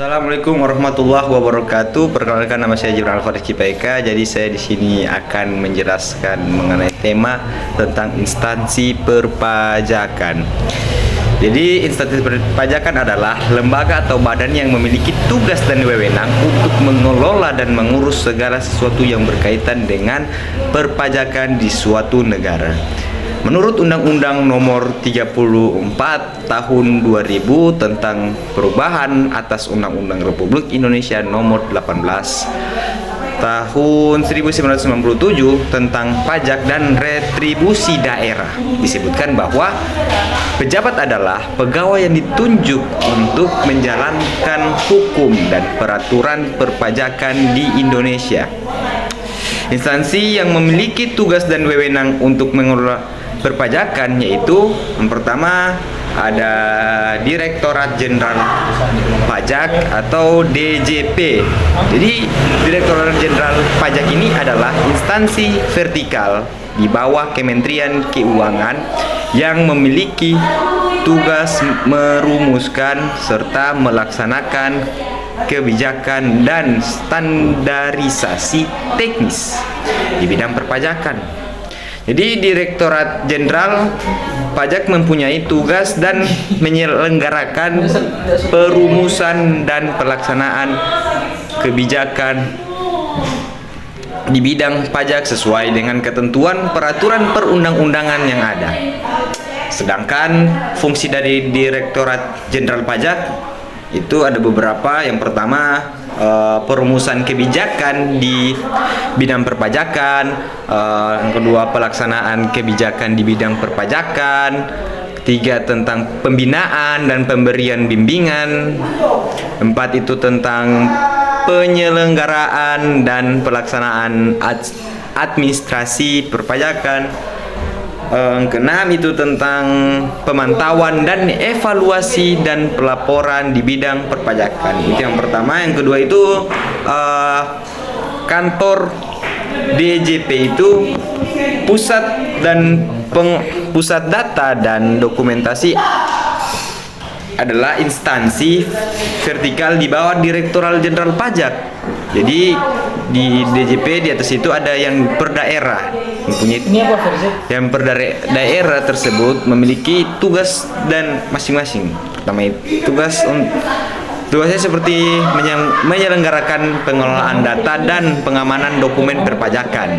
Assalamualaikum warahmatullahi wabarakatuh. Perkenalkan, nama saya Jibril Al-Faris Cipaika. Jadi saya di sini akan menjelaskan mengenai tema tentang instansi perpajakan. Jadi instansi perpajakan adalah lembaga atau badan yang memiliki tugas dan wewenang untuk mengelola dan mengurus segala sesuatu yang berkaitan dengan perpajakan di suatu negara. Menurut Undang-Undang Nomor 34 Tahun 2000 tentang perubahan atas Undang-Undang Republik Indonesia Nomor 18 Tahun 1997 tentang pajak dan retribusi daerah, disebutkan bahwa pejabat adalah pegawai yang ditunjuk untuk menjalankan hukum dan peraturan perpajakan di Indonesia. Instansi yang memiliki tugas dan wewenang untuk mengelola perpajakan yaitu yang pertama ada Direktorat Jenderal Pajak atau DJP. Jadi Direktorat Jenderal Pajak ini adalah instansi vertikal di bawah Kementerian Keuangan yang memiliki tugas merumuskan serta melaksanakan kebijakan dan standarisasi teknis di bidang perpajakan. Jadi Direktorat Jenderal Pajak mempunyai tugas dan menyelenggarakan perumusan dan pelaksanaan kebijakan di bidang pajak sesuai dengan ketentuan peraturan perundang-undangan yang ada. Sedangkan fungsi dari Direktorat Jenderal Pajak itu ada beberapa. Yang pertama, perumusan kebijakan di bidang perpajakan. Yang kedua, pelaksanaan kebijakan di bidang perpajakan. Ketiga, tentang pembinaan dan pemberian bimbingan. Empat, itu tentang penyelenggaraan dan pelaksanaan administrasi perpajakan. Keenam, itu tentang pemantauan dan evaluasi dan pelaporan di bidang perpajakan. Itu yang pertama. Yang kedua itu kantor DJP itu pusat data dan dokumentasi, adalah instansi vertikal di bawah Direktorat Jenderal Pajak. Jadi di DJP di atas itu ada yang per daerah, yang per daerah tersebut memiliki tugas dan masing-masing. Pertama itu tugasnya seperti menyelenggarakan pengelolaan data dan pengamanan dokumen perpajakan.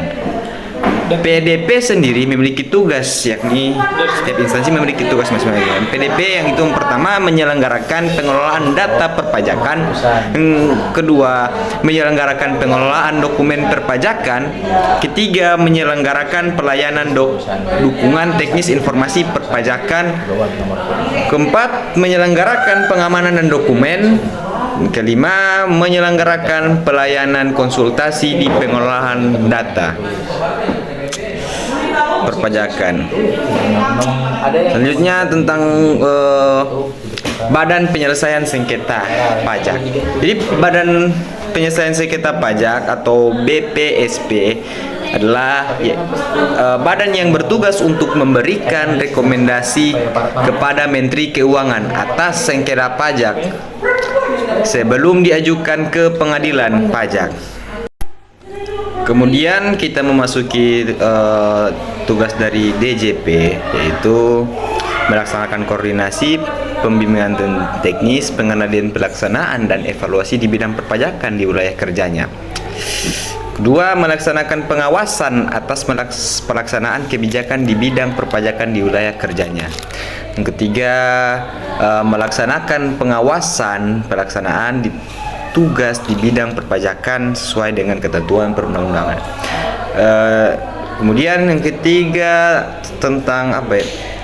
PDP sendiri memiliki tugas, yakni setiap instansi memiliki tugas masing-masing. PDP yang itu pertama menyelenggarakan pengelolaan data perpajakan, yang kedua menyelenggarakan pengelolaan dokumen perpajakan, ketiga menyelenggarakan pelayanan dukungan teknis informasi perpajakan, keempat menyelenggarakan pengamanan dan dokumen, kelima menyelenggarakan pelayanan konsultasi di pengelolaan data perpajakan. Selanjutnya tentang Badan Penyelesaian Sengketa Pajak. Jadi Badan Penyelesaian Sengketa Pajak atau BPSP adalah badan yang bertugas untuk memberikan rekomendasi kepada Menteri Keuangan atas sengketa pajak sebelum diajukan ke pengadilan pajak. Kemudian kita memasuki tugas dari DJP, yaitu melaksanakan koordinasi, pembimbingan teknis, pengendalian pelaksanaan dan evaluasi di bidang perpajakan di wilayah kerjanya. Kedua, melaksanakan pengawasan atas pelaksanaan kebijakan di bidang perpajakan di wilayah kerjanya. Yang ketiga, melaksanakan pengawasan pelaksanaan tugas di bidang perpajakan sesuai dengan ketentuan perundang-undangan. Kemudian yang ketiga tentang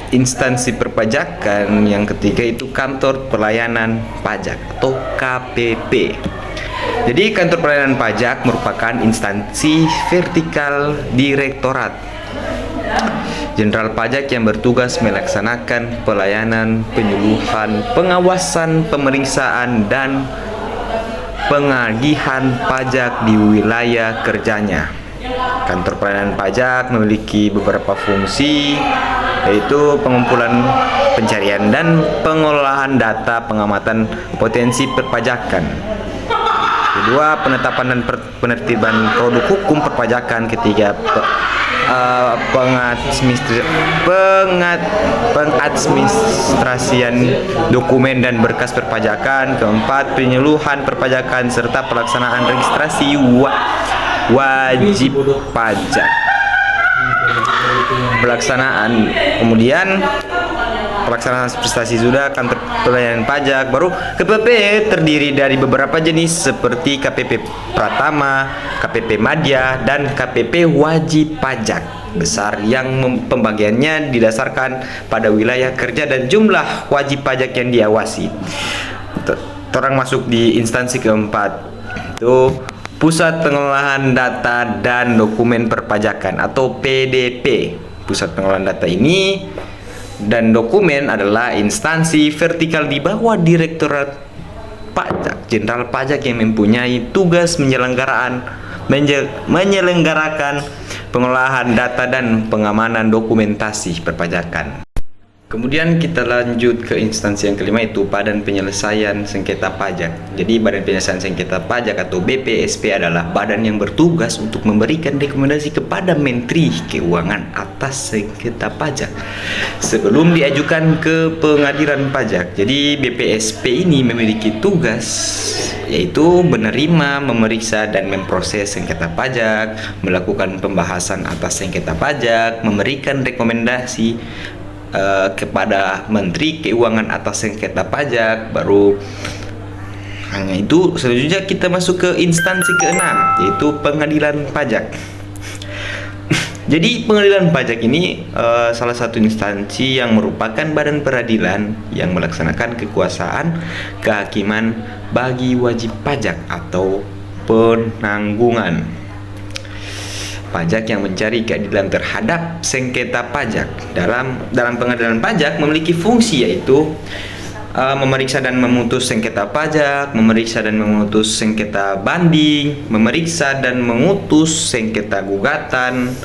instansi perpajakan. Yang ketiga itu Kantor Pelayanan Pajak atau KPP. Jadi Kantor Pelayanan Pajak merupakan instansi vertikal Direktorat Jenderal Pajak yang bertugas melaksanakan pelayanan, penyuluhan, pengawasan, pemeriksaan dan pengagihan pajak di wilayah kerjanya. Kantor Pelayanan Pajak memiliki beberapa fungsi, yaitu pengumpulan, pencarian, dan pengolahan data pengamatan potensi perpajakan. Kedua, penetapan dan penertiban produk hukum perpajakan. Ketiga, pengadministrasian dokumen dan berkas perpajakan. Keempat, penyuluhan perpajakan serta pelaksanaan registrasi wajib pajak. Kemudian pelaksanaan prestasi sudah, kantor pelayanan pajak. Baru KPP terdiri dari beberapa jenis seperti KPP Pratama, KPP Madya, dan KPP wajib pajak besar yang pembagiannya didasarkan pada wilayah kerja dan jumlah wajib pajak yang diawasi. Orang masuk di instansi keempat, itu Pusat Pengolahan Data dan Dokumen Perpajakan atau PDP. Pusat Pengolahan Data ini dan dokumen adalah instansi vertikal di bawah Direktorat Pajak Jenderal Pajak yang mempunyai tugas menyelenggarakan pengolahan data dan pengamanan dokumentasi perpajakan. Kemudian kita lanjut ke instansi yang kelima, itu Badan Penyelesaian Sengketa Pajak. Jadi Badan Penyelesaian Sengketa Pajak atau BPSP adalah badan yang bertugas untuk memberikan rekomendasi kepada Menteri Keuangan atas sengketa pajak sebelum diajukan ke pengadilan pajak. Jadi BPSP ini memiliki tugas yaitu menerima, memeriksa, dan memproses sengketa pajak, melakukan pembahasan atas sengketa pajak, memberikan rekomendasi kepada Menteri Keuangan atas sengketa pajak. Baru hanya itu, selanjutnya kita masuk ke instansi keenam, yaitu pengadilan pajak. Jadi pengadilan pajak ini salah satu instansi yang merupakan badan peradilan yang melaksanakan kekuasaan kehakiman bagi wajib pajak atau penanggungan pajak yang mencari keadilan terhadap sengketa pajak. Dalam pengadilan pajak memiliki fungsi yaitu memeriksa dan memutus sengketa pajak, memeriksa dan memutus sengketa banding, memeriksa dan memutus sengketa gugatan,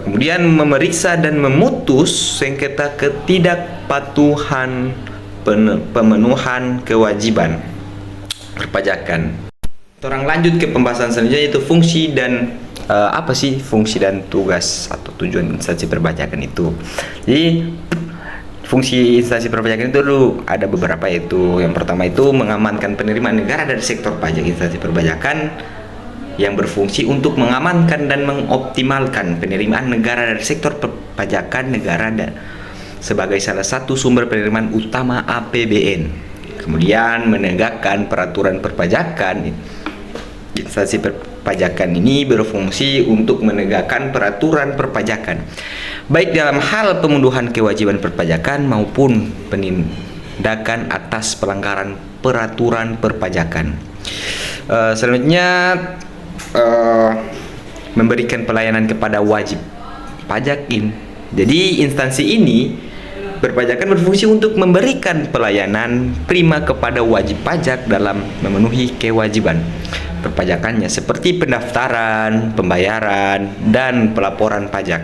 kemudian memeriksa dan memutus sengketa ketidakpatuhan pemenuhan kewajiban perpajakan. Orang lanjut ke pembahasan selanjutnya, yaitu fungsi dan apa sih fungsi dan tugas atau tujuan instansi perpajakan itu. Jadi fungsi instansi perpajakan itu dulu ada beberapa, yaitu yang pertama itu mengamankan penerimaan negara dari sektor pajak. Instansi perpajakan yang berfungsi untuk mengamankan dan mengoptimalkan penerimaan negara dari sektor perpajakan negara dan sebagai salah satu sumber penerimaan utama APBN. Kemudian menegakkan peraturan perpajakan. Instansi perpajakan ini berfungsi untuk menegakkan peraturan perpajakan, baik dalam hal pemenuhan kewajiban perpajakan maupun penindakan atas pelanggaran peraturan perpajakan. Selanjutnya memberikan pelayanan kepada wajib pajak ini. Jadi instansi ini perpajakan berfungsi untuk memberikan pelayanan prima kepada wajib pajak dalam memenuhi kewajiban perpajakannya seperti pendaftaran, pembayaran, dan pelaporan pajak.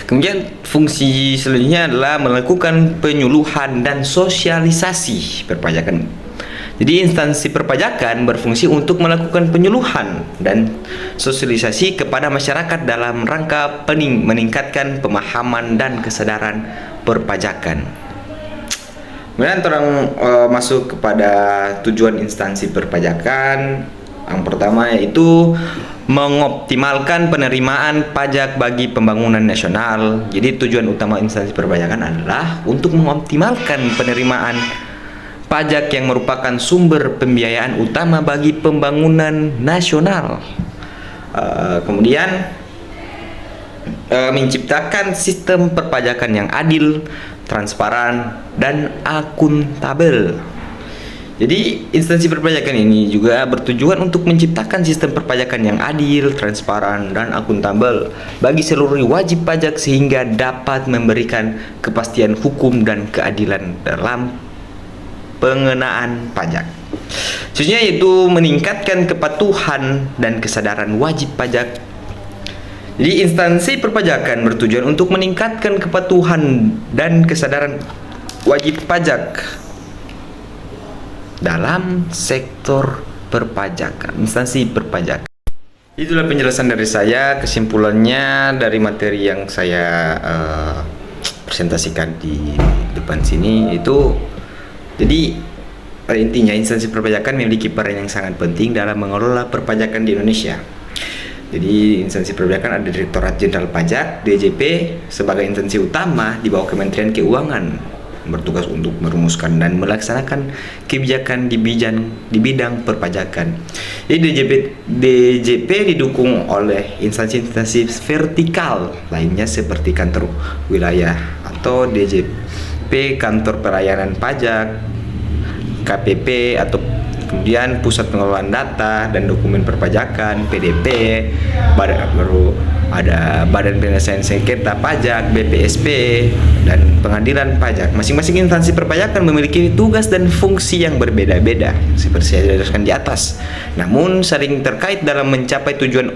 Kemudian fungsi selanjutnya adalah melakukan penyuluhan dan sosialisasi perpajakan. Jadi instansi perpajakan berfungsi untuk melakukan penyuluhan dan sosialisasi kepada masyarakat dalam rangka meningkatkan pemahaman dan kesadaran perpajakan. Kemudian orang masuk kepada tujuan instansi perpajakan. Yang pertama yaitu mengoptimalkan penerimaan pajak bagi pembangunan nasional. Jadi tujuan utama instansi perpajakan adalah untuk mengoptimalkan penerimaan pajak yang merupakan sumber pembiayaan utama bagi pembangunan nasional. Kemudian menciptakan sistem perpajakan yang adil, transparan, dan akuntabel. Jadi instansi perpajakan ini juga bertujuan untuk menciptakan sistem perpajakan yang adil, transparan, dan akuntabel bagi seluruh wajib pajak sehingga dapat memberikan kepastian hukum dan keadilan dalam pengenaan pajak. Khususnya yaitu meningkatkan kepatuhan dan kesadaran wajib pajak Jadi instansi perpajakan bertujuan untuk meningkatkan kepatuhan dan kesadaran wajib pajak dalam sektor perpajakan, instansi perpajakan. Itulah penjelasan dari saya. Kesimpulannya dari materi yang saya presentasikan di depan sini itu, jadi intinya instansi perpajakan memiliki peran yang sangat penting dalam mengelola perpajakan di Indonesia. Jadi instansi perpajakan ada Direktorat Jenderal Pajak (DJP) sebagai instansi utama di bawah Kementerian Keuangan, bertugas untuk merumuskan dan melaksanakan kebijakan di bidang perpajakan. Jadi DJP didukung oleh instansi-instansi vertikal lainnya seperti kantor wilayah atau DJP, kantor pelayanan pajak, KPP, atau kemudian pusat pengelolaan data dan dokumen perpajakan (PDP), baru ada Badan Penyelesaian Sengketa Pajak (BPSP), dan pengadilan pajak. Masing-masing instansi perpajakan memiliki tugas dan fungsi yang berbeda-beda seperti saya jelaskan di atas, namun saling terkait dalam mencapai tujuan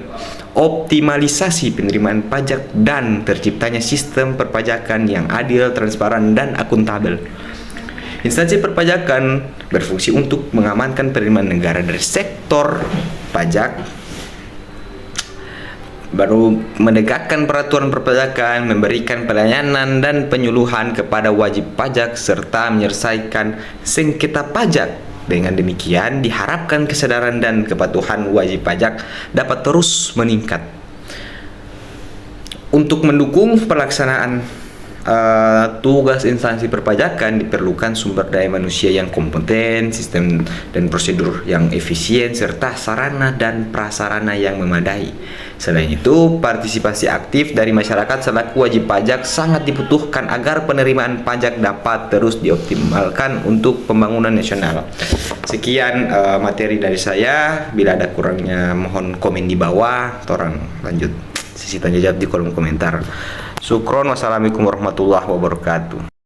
optimalisasi penerimaan pajak dan terciptanya sistem perpajakan yang adil, transparan, dan akuntabel. Instansi perpajakan berfungsi untuk mengamankan penerimaan negara dari sektor pajak, baru menegakkan peraturan perpajakan, memberikan pelayanan dan penyuluhan kepada wajib pajak, serta menyelesaikan sengketa pajak. Dengan demikian, diharapkan kesadaran dan kepatuhan wajib pajak dapat terus meningkat. Untuk mendukung pelaksanaan tugas instansi perpajakan diperlukan sumber daya manusia yang kompeten, sistem dan prosedur yang efisien, serta sarana dan prasarana yang memadai. Selain itu, partisipasi aktif dari masyarakat selaku wajib pajak sangat dibutuhkan agar penerimaan pajak dapat terus dioptimalkan untuk pembangunan nasional. Sekian materi dari saya. Bila ada kurangnya mohon komen di bawah. Orang lanjut sisi tanya jawab di kolom komentar. Syukron, wassalamualaikum warahmatullahi wabarakatuh.